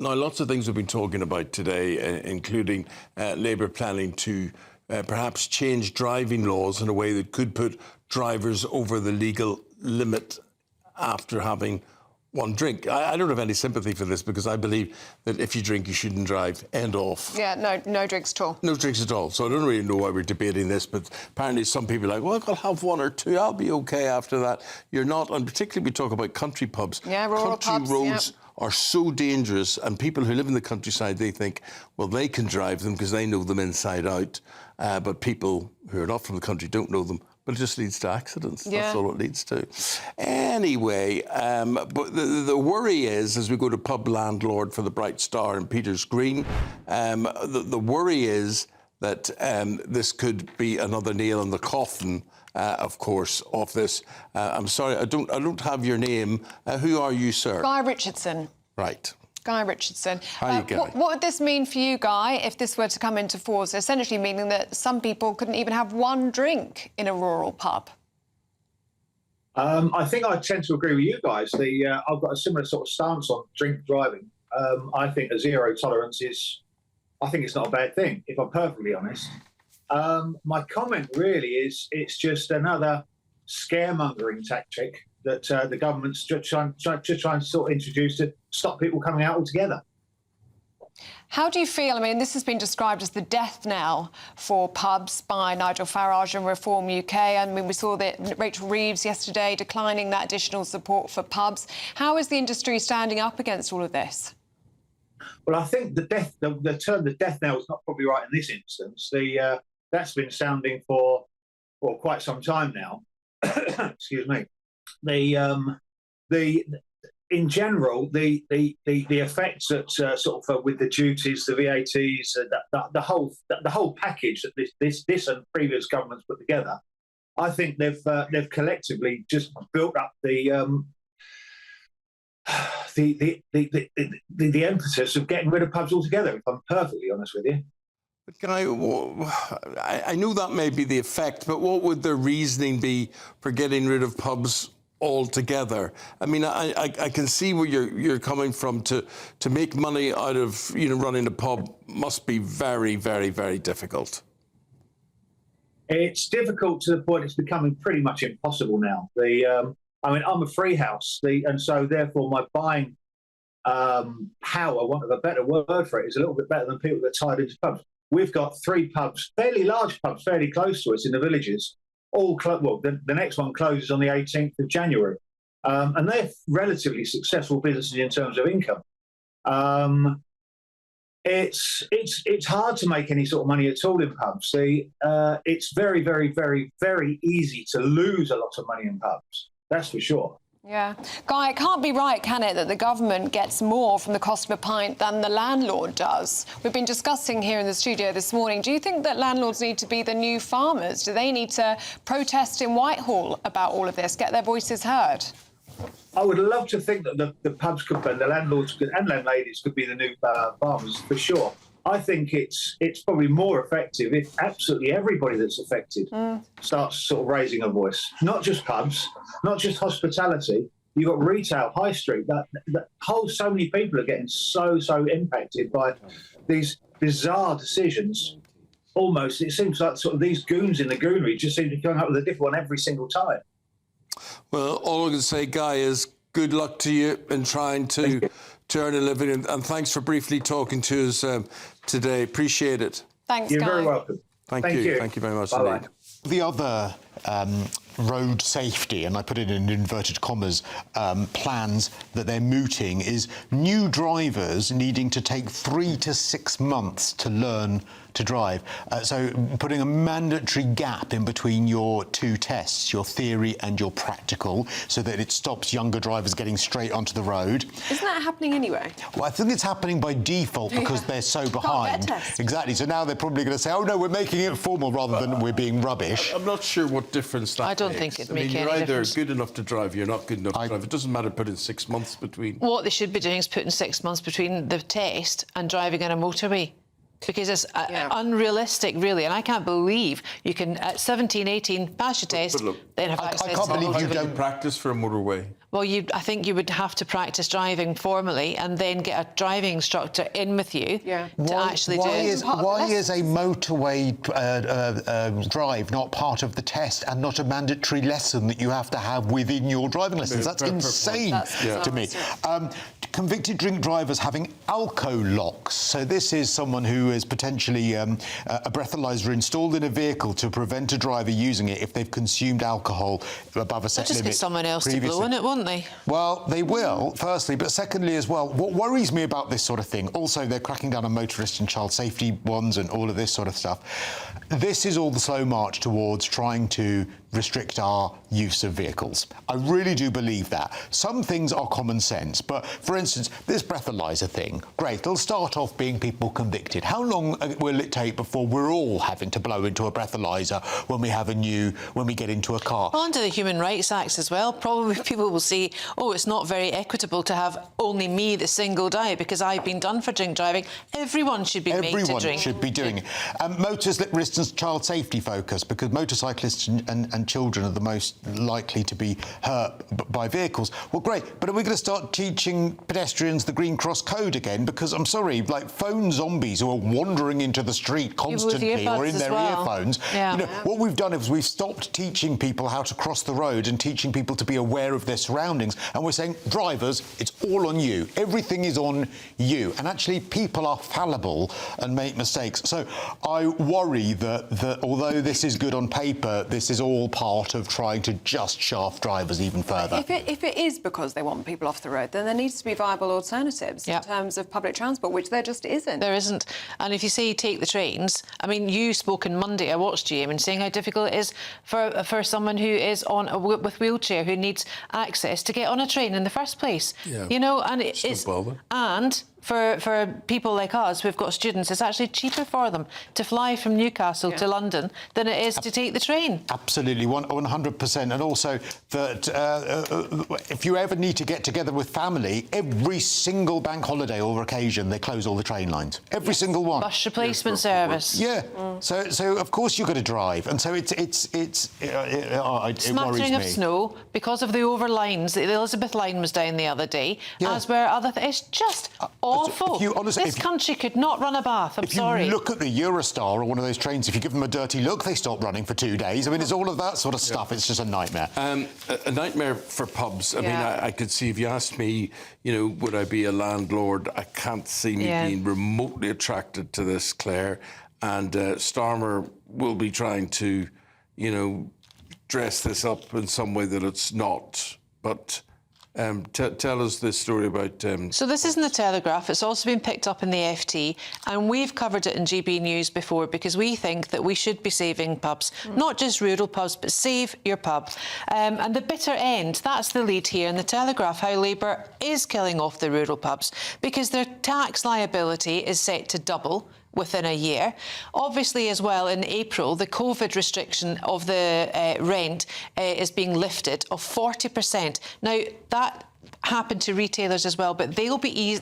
Now, lots of things we've been talking about today, including Labour planning to perhaps change driving laws in a way that could put drivers over the legal limit after having one drink. I don't have any sympathy for this because I believe that if you drink, you shouldn't drive. End off. Yeah, no drinks at all. No drinks at all. So I don't really know why we're debating this, but apparently some people are like, well, I'll have one or two. I'll be OK after that. You're not. And particularly we talk about country pubs. Yeah, rural country pubs, roads are so dangerous, and people who live in the countryside, they think, well, they can drive them because they know them inside out. But people who are not from the country don't know them. But it just leads to accidents. Yeah. That's all it leads to. Anyway, but the worry is, as we go to pub landlord for the Bright Star in Peters Green, the worry is that this could be another nail in the coffin, of course, of this. I'm sorry, I don't have your name. Who are you, sir? Guy Richardson. Right. Guy Richardson. What would this mean for you, Guy, if this were to come into force, essentially meaning that some people couldn't even have one drink in a rural pub? I think I tend to agree with you guys. I've got a similar sort of stance on drink driving. I think a zero tolerance I think it's not a bad thing, if I'm perfectly honest. My comment really is it's just another scaremongering tactic that the government's just trying to sort of introduce to stop people coming out altogether. How do you feel? I mean, this has been described as the death knell for pubs by Nigel Farage and Reform UK. I mean, we saw that Rachel Reeves yesterday declining that additional support for pubs. How is the industry standing up against all of this? Well, I think the term the death knell is not probably right in this instance. That's been sounding for quite some time now. Excuse me. In general, the effects that sort of with the duties, the VATs, the whole package that this and previous governments put together, I think they've collectively just built up the emphasis of getting rid of pubs altogether. If I'm perfectly honest with you. But Guy, I know that may be the effect, but what would the reasoning be for getting rid of pubs altogether? I mean, I can see where you're coming from. To make money out of running a pub must be very, very, very difficult. It's difficult to the point it's becoming pretty much impossible now. I mean, I'm a free house, and so therefore my buying power, want of a better word for it, is a little bit better than people that are tied into pubs. We've got 3 pubs, fairly large pubs, fairly close to us in the villages. All the next one closes on the 18th of January, and they're relatively successful businesses in terms of income. It's hard to make any sort of money at all in pubs. It's very, very, very, very easy to lose a lot of money in pubs. That's for sure. Yeah. Guy, it can't be right, can it, that the government gets more from the cost of a pint than the landlord does? We've been discussing here in the studio this morning. Do you think that landlords need to be the new farmers? Do they need to protest in Whitehall about all of this, get their voices heard? I would love to think that the pubs could, and the landlords and landladies could be the new farmers, for sure. I think it's probably more effective if absolutely everybody that's affected starts sort of raising a voice. Not just pubs, not just hospitality. You've got retail, high street. So many people are getting so impacted by these bizarre decisions. Almost, it seems like sort of these goons in the goonery just seem to be coming up with a different one every single time. Well, all I can say, Guy, is good luck to you in trying to earn a living, and thanks for briefly talking to us today. Appreciate it. Thanks, You're Guy. very welcome. Thank you. Thank you very much indeed. The other road safety, and I put it in inverted commas, plans that they're mooting is new drivers needing to take 3 to 6 months to learn to drive. So putting a mandatory gap in between your 2 tests, your theory and your practical, so that it stops younger drivers getting straight onto the road. Isn't that happening anyway? Well, I think it's happening by default because they're so behind. Exactly. So now they're probably going to say, oh, no, we're making it formal rather than we're being rubbish. I'm not sure what difference that makes. I don't think it makes any You're either difference. good enough to drive, you're not good enough to drive. It doesn't matter putting 6 months between. What they should be doing is putting 6 months between the test and driving on a motorway. Because it's unrealistic, really, and I can't believe you can, at 17, 18, pass your test, look, then have access can't to the believe motorway. you How do you don't practice for a motorway? Well, I think you would have to practice driving formally and then get a driving instructor in with you to actually do it. Why is a motorway drive not part of the test and not a mandatory lesson that you have to have within your driving lessons? That's insane to me. Convicted drink drivers having alco locks. So this is someone who is potentially a breathalyzer installed in a vehicle to prevent a driver using it if they've consumed alcohol above a set limit. Just get someone else to blow in it, won't they? Well, they will, firstly, but secondly as well, what worries me about this sort of thing, also they're cracking down on motorist and child safety ones and all of this sort of stuff. This is all the slow march towards trying to restrict our use of vehicles. I really do believe that. Some things are common sense, but for instance, this breathalyzer thing, great, it'll start off being people convicted. How long will it take before we're all having to blow into a breathalyzer when we get into a car? Well, under the Human Rights Act as well, probably people will say, oh, it's not very equitable to have only me the single die because I've been done for drink driving. Everyone should be made to drink. Everyone should be doing it. Motorist and child safety focus, because motorcyclists and children are the most likely to be hurt by vehicles. Well, great, but are we going to start teaching pedestrians the Green Cross Code again? Because I'm sorry, like phone zombies who are wandering into the street constantly or in their earphones. Yeah. You know, what we've done is we've stopped teaching people how to cross the road and teaching people to be aware of their surroundings. And we're saying, drivers, it's all on you. Everything is on you. And actually, people are fallible and make mistakes. So I worry that although this is good on paper, this is all part of trying to just shaft drivers even further. If it is because they want people off the road, then there needs to be viable alternatives in terms of public transport, which there just isn't. There isn't. And if you say you take the trains, I mean, you spoke on Monday, I watched you, and saying how difficult it is for someone who is with wheelchair, who needs access to get on a train in the first place. Yeah. You know, and and for people like us who've got students, it's actually cheaper for them to fly from Newcastle to London than it is to take the train. Absolutely, 100%. And also that if you ever need to get together with family, every single bank holiday or occasion, they close all the train lines. Every single one. Bus replacement service. Yeah. So of course you've got to drive, and so it worries me. Of snow because of the overlines. The Elizabeth line was down the other day, as were other. It's just awful. This country could not run a bath. I'm sorry. If you look at the Eurostar or one of those trains, if you give them a dirty look, they stop running for 2 days. I mean, it's all of that sort of stuff. It's just a nightmare. A nightmare for pubs. I mean, I could see, if you asked me, you know, would I be a landlord? I can't see me being remotely attracted to this, Claire. And Starmer will be trying to, you know, dress this up in some way that it's not. But tell us this story about... So this is in the Telegraph. It's also been picked up in the FT, and we've covered it in GBNews before because we think that we should be saving pubs, not just rural pubs, but save your pub. And the bitter end, that's the lead here in the Telegraph, how Labour is killing off the rural pubs because their tax liability is set to double within a year. Obviously, as well, in April, the COVID restriction of the rent is being lifted of 40%. Now, that happened to retailers as well, but they'll be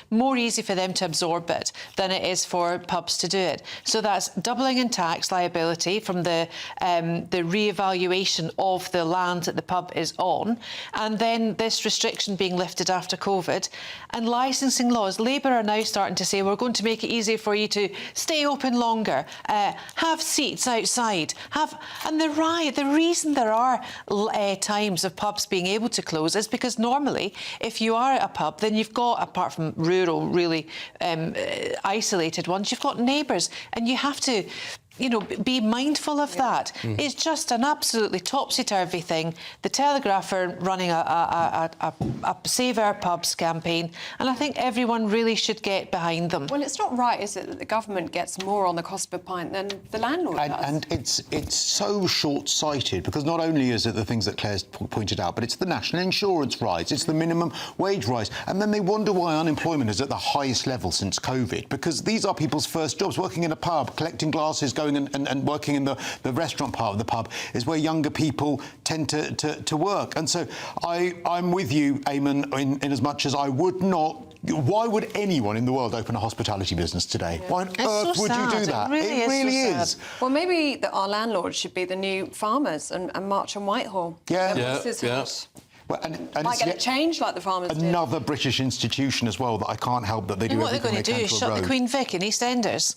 more easy for them to absorb it than it is for pubs to do it. So that's doubling in tax liability from the re-evaluation of the land that the pub is on, and then this restriction being lifted after COVID. And licensing laws, Labour are now starting to say we're going to make it easier for you to stay open longer, have seats outside, and the reason there are times of pubs being able to close is because normally, if you are at a pub, then you've got, apart from rural, really isolated ones, you've got neighbours, and you have to, you know, be mindful of that. It's just an absolutely topsy-turvy thing. The Telegraph are running a Save Our Pubs campaign, and I think everyone really should get behind them. Well, it's not right, is it, that the government gets more on the cost of a pint than the landlord does? And it's so short-sighted, because not only is it the things that Claire's pointed out, but it's the national insurance rise, it's the minimum wage rise, and then they wonder why unemployment is at the highest level since COVID, because these are people's first jobs. Working in a pub, collecting glasses, going and working in the restaurant part of the pub is where younger people tend to work. And so I'm with you, Eamon, in as much as I would not... Why would anyone in the world open a hospitality business today? Why on earth would you do that? It really is. Well, maybe our landlords should be the new farmers and march on Whitehall. Yeah. Well, and Might it's get yet it changed like the farmers did. another British institution as well that I can't help that they do What they're everything going to they do can is to shut the erode. Queen Vic in EastEnders.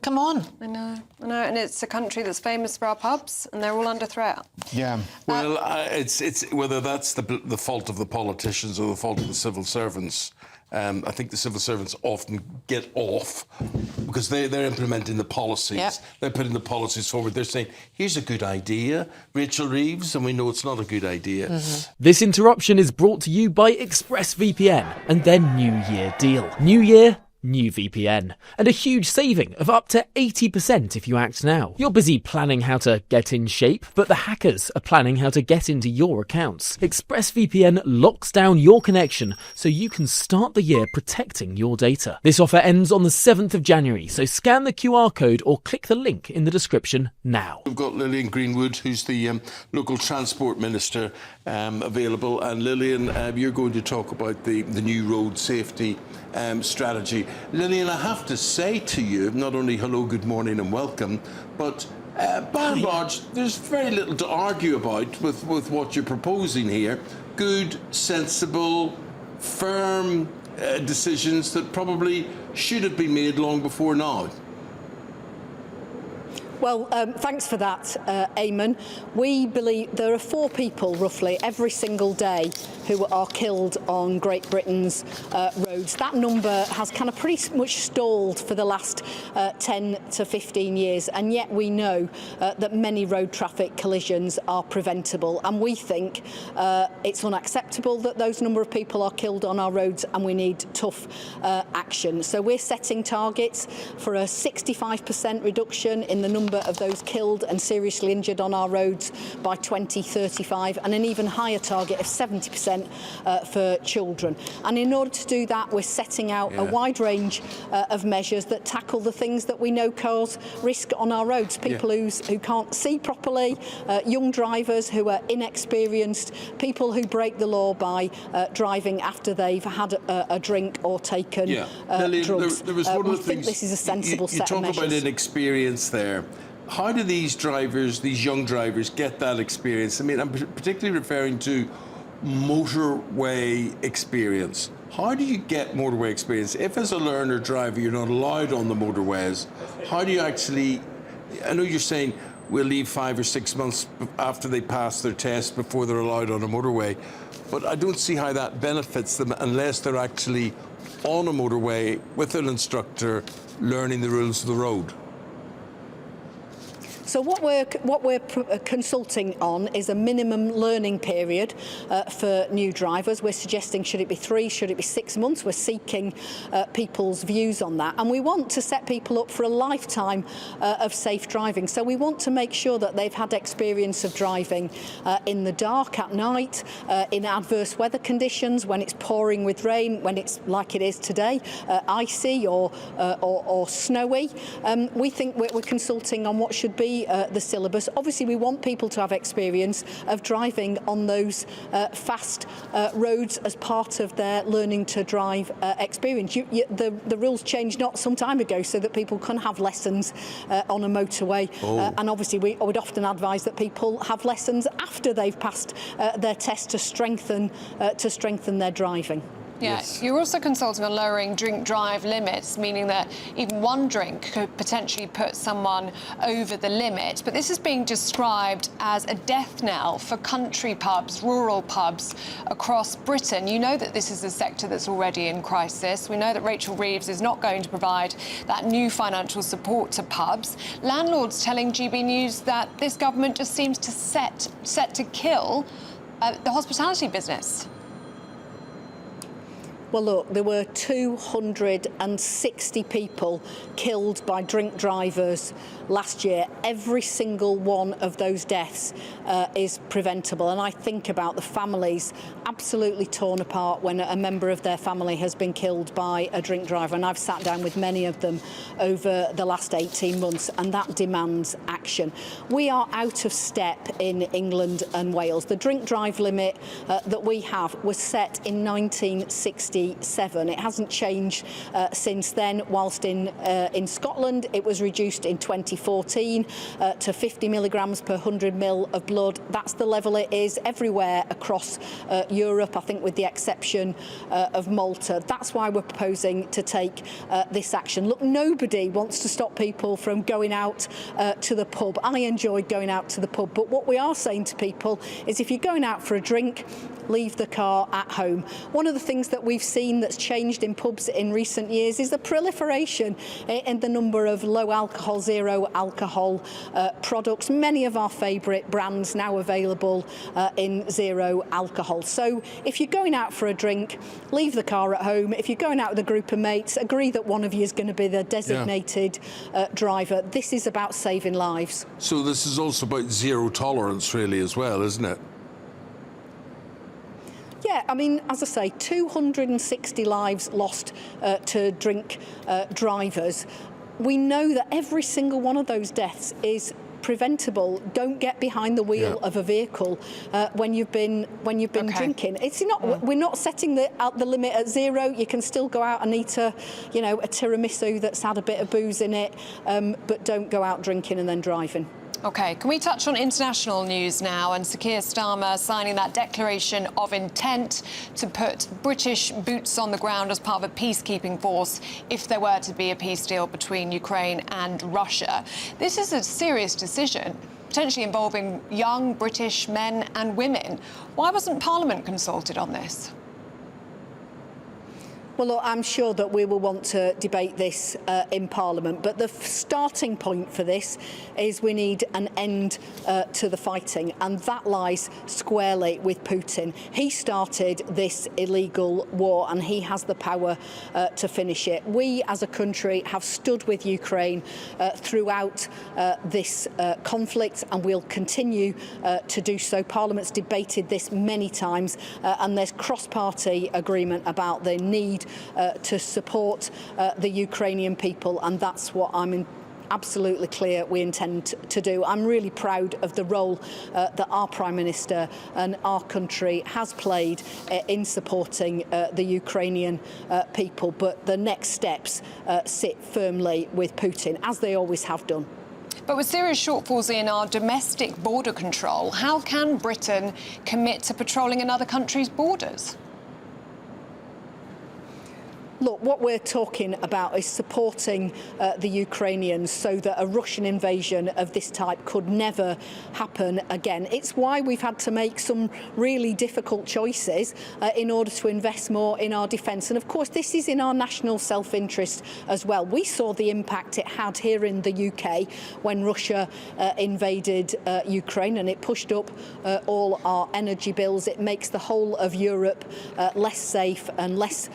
Come on. I know, and it's a country that's famous for our pubs, and they're all under threat. Yeah. Well, it's whether that's the fault of the politicians or the fault of the civil servants. I think the civil servants often get off because they're implementing the policies. Yep. They're putting the policies forward. They're saying, here's a good idea, Rachel Reeves, and we know it's not a good idea. This interruption is brought to you by ExpressVPN and their New Year deal. New Year, new VPN. And a huge saving of up to 80% if you act now. You're busy planning how to get in shape, but the hackers are planning how to get into your accounts. ExpressVPN locks down your connection so you can start the year protecting your data. This offer ends on the 7th of January, so scan the QR code or click the link in the description now. We've got Lillian Greenwood, who's the local transport minister, available. And Lillian, you're going to talk about the new road safety strategy. Lillian, I have to say to you, not only hello, good morning and welcome, but by and large, there's very little to argue about with what you're proposing here. Good, sensible, firm decisions that probably should have been made long before now. Well, thanks for that, Eamon. We believe there are 4 people, roughly, every single day who are killed on Great Britain's roads. That number has kind of pretty much stalled for the last 10 to 15 years, and yet we know that many road traffic collisions are preventable, and we think it's unacceptable that those number of people are killed on our roads, and we need tough action. So we're setting targets for a 65% reduction in the number of those killed and seriously injured on our roads by 2035, and an even higher target of 70% for children. And in order to do that, we're setting out a wide range of measures that tackle the things that we know cause risk on our roads. People who can't see properly, young drivers who are inexperienced, people who break the law by driving after they've had a drink or taken drugs. There was one of the think things, this is a sensible set of measures. You talk about inexperience there. How do these drivers, these young drivers, get that experience? I mean, I'm particularly referring to motorway experience. How do you get motorway experience? If as a learner driver you're not allowed on the motorways, how do you actually, I know you're saying we'll leave 5 or 6 months after they pass their test before they're allowed on a motorway, but I don't see how that benefits them unless they're actually on a motorway with an instructor learning the rules of the road. So what we're consulting on is a minimum learning period for new drivers. We're suggesting, should it be 3, should it be 6 months? We're seeking people's views on that, and we want to set people up for a lifetime of safe driving. So we want to make sure that they've had experience of driving in the dark, at night, in adverse weather conditions, when it's pouring with rain, when it's like it is today, icy or snowy. We think we're consulting on what should be the syllabus. Obviously, we want people to have experience of driving on those fast roads as part of their learning to drive experience. The rules changed not some time ago so that people can have lessons on a motorway, and obviously I would often advise that people have lessons after they've passed their test to strengthen their driving. Yes. You're also consulting on lowering drink-drive limits, meaning that even one drink could potentially put someone over the limit. But this is being described as a death knell for country pubs, rural pubs across Britain. You know that this is a sector that's already in crisis. We know that Rachel Reeves is not going to provide that new financial support to pubs. Landlords telling GBNews that this government just seems to set to kill the hospitality business. Well, look, there were 260 people killed by drink drivers last year. Every single one of those deaths is preventable. And I think about the families absolutely torn apart when a member of their family has been killed by a drink driver. And I've sat down with many of them over the last 18 months, and that demands action. We are out of step in England and Wales. The drink drive limit that we have was set in 1960. 27. It hasn't changed since then. Whilst in Scotland it was reduced in 2014 to 50 milligrams per 100 ml of blood. That's the level it is everywhere across Europe, I think with the exception of Malta. That's why we're proposing to take this action. Look, nobody wants to stop people from going out to the pub. I enjoy going out to the pub, but what we are saying to people is if you're going out for a drink, leave the car at home. One of the things that we've seen that's changed in pubs in recent years is the proliferation in the number of low alcohol, zero alcohol products. Many of our favourite brands now available in zero alcohol. So if you're going out for a drink, leave the car at home. If you're going out with a group of mates, agree that one of you is going to be the designated driver. This is about saving lives. So this is also about zero tolerance, really, as well, isn't it? Yeah, I mean, as I say, 260 lives lost to drink drivers. We know that every single one of those deaths is preventable. Don't get behind the wheel of a vehicle when you've been drinking. It's not. We're not setting the limit at zero. You can still go out and eat a tiramisu that's had a bit of booze in it, but don't go out drinking and then driving. OK, can we touch on international news now and Sir Keir Starmer signing that declaration of intent to put British boots on the ground as part of a peacekeeping force if there were to be a peace deal between Ukraine and Russia. This is a serious decision, potentially involving young British men and women. Why wasn't Parliament consulted on this? Well, look, I'm sure that we will want to debate this in Parliament, but the starting point for this is we need an end to the fighting, and that lies squarely with Putin. He started this illegal war, and he has the power to finish it. We, as a country, have stood with Ukraine throughout this conflict, and we'll continue to do so. Parliament's debated this many times, and there's cross-party agreement about the need to support the Ukrainian people, and that's what I'm absolutely clear we intend to do. I'm really proud of the role that our Prime Minister and our country has played in supporting the Ukrainian people, but the next steps sit firmly with Putin, as they always have done. But with serious shortfalls in our domestic border control, how can Britain commit to patrolling another country's borders? Look, what we're talking about is supporting the Ukrainians so that a Russian invasion of this type could never happen again. It's why we've had to make some really difficult choices in order to invest more in our defence. And of course, this is in our national self-interest as well. We saw the impact it had here in the UK when Russia invaded Ukraine, and it pushed up all our energy bills. It makes the whole of Europe less safe and less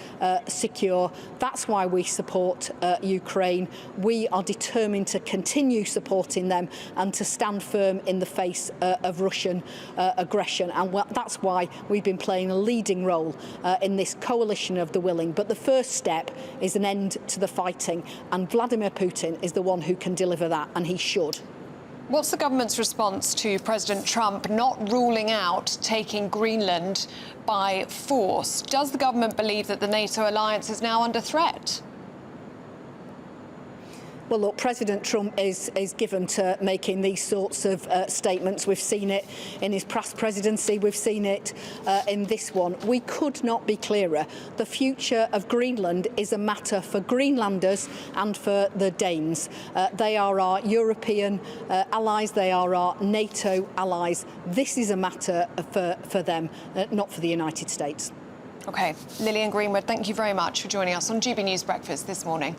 secure. That's why we support Ukraine. We are determined to continue supporting them and to stand firm in the face of Russian aggression. And that's why we've been playing a leading role in this coalition of the willing. But the first step is an end to the fighting. And Vladimir Putin is the one who can deliver that, and he should. What's the government's response to President Trump not ruling out taking Greenland by force? Does the government believe that the NATO alliance is now under threat? Well, look, President Trump is given to making these sorts of statements. We've seen it in his past presidency. We've seen it in this one. We could not be clearer. The future of Greenland is a matter for Greenlanders and for the Danes. They are our European allies. They are our NATO allies. This is a matter for them, not for the United States. OK. Lillian Greenwood, thank you very much for joining us on GB News Breakfast this morning.